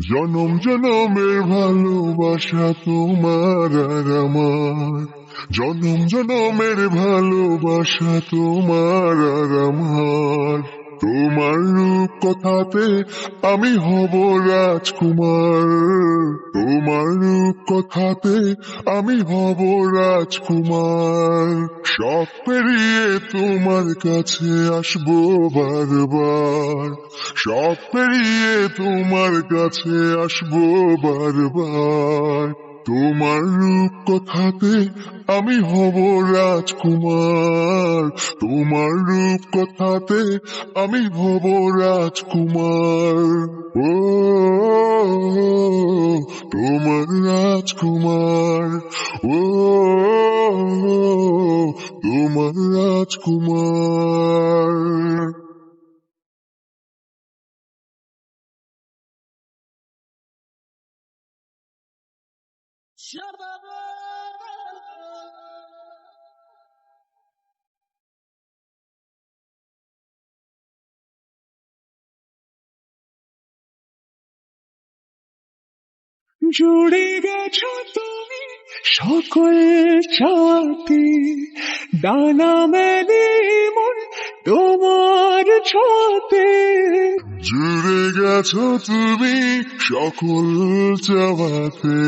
জনম জনমের ভালোবাসা তোমার আর আমার, জনম জনমের ভালোবাসা তোমার আর আমার। তোমার রূপ কথাতে আমি হব রাজকুমার, তোমার রূপ কথাতে আমি হব রাজকুমার। সব পেরিয়ে তোমার কাছে আসবো বারবার, সব পেরিয়ে তোমার কাছে আসবো বারবার। তোমার রূপ কথাতে আমি হব রাজকুমার, তোমার রূপ কথাতে আমি হব রাজকুমার। ও তোমার রাজকুমার, ও তোমার রাজকুমার। জুড়ে গেছো তুমি সকল সাথে, ডানা মেলে মন তোমার ছোঁয়াতে। জুড়ে গেছো তুমি সকল চাওয়াতে,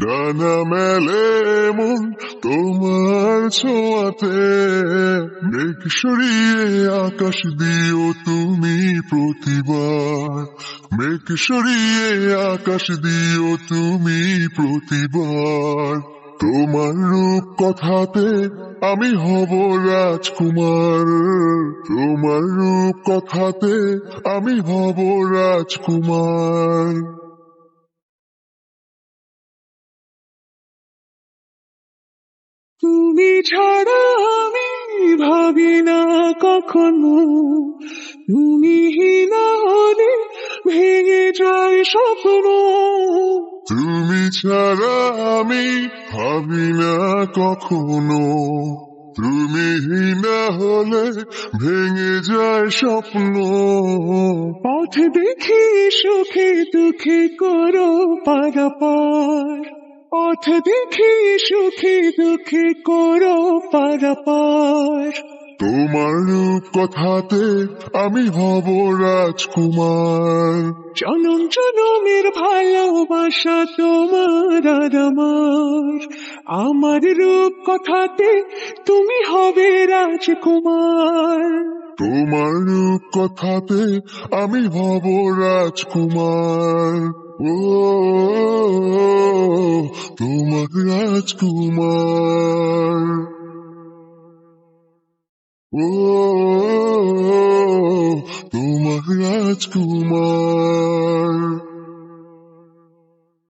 ডানা মেলে মন তোমার ছোঁয়াতে। মেঘ সরিয়ে আকাশ দিও তুমি প্রতিবার, মেঘ সরিয়ে আকাশ দিও তুমি প্রতিবার। তোমার রূপ কথাতে আমি হব রাজকুমার, তোমার রূপ কথাতে আমি হব রাজকুমার। তুমি ছাড়া আমি ভাবি না কখনো, তুমি না হলে ভেঙে যায় স্বপ্ন। তুমি ছাড়া আমি ভাবি না কখনো, তুমি না হলে ভেঙে যায় স্বপ্ন। পথ দেখি সুখে দুঃখে করো পারাপার, পথ দেখি সুখে দুঃখে করো পারাপার। তোমার রূপ কথাতে আমি হব রাজকুমার, জনম জনমের ভালোবাসা তোমার আর আমার। আমার রূপ কথাতে তুমি হবে রাজকুমার, তোমার রূপ কথাতে আমি হব রাজকুমার। ও তোমার রাজকুমার, ও তোমার রাজকুমার।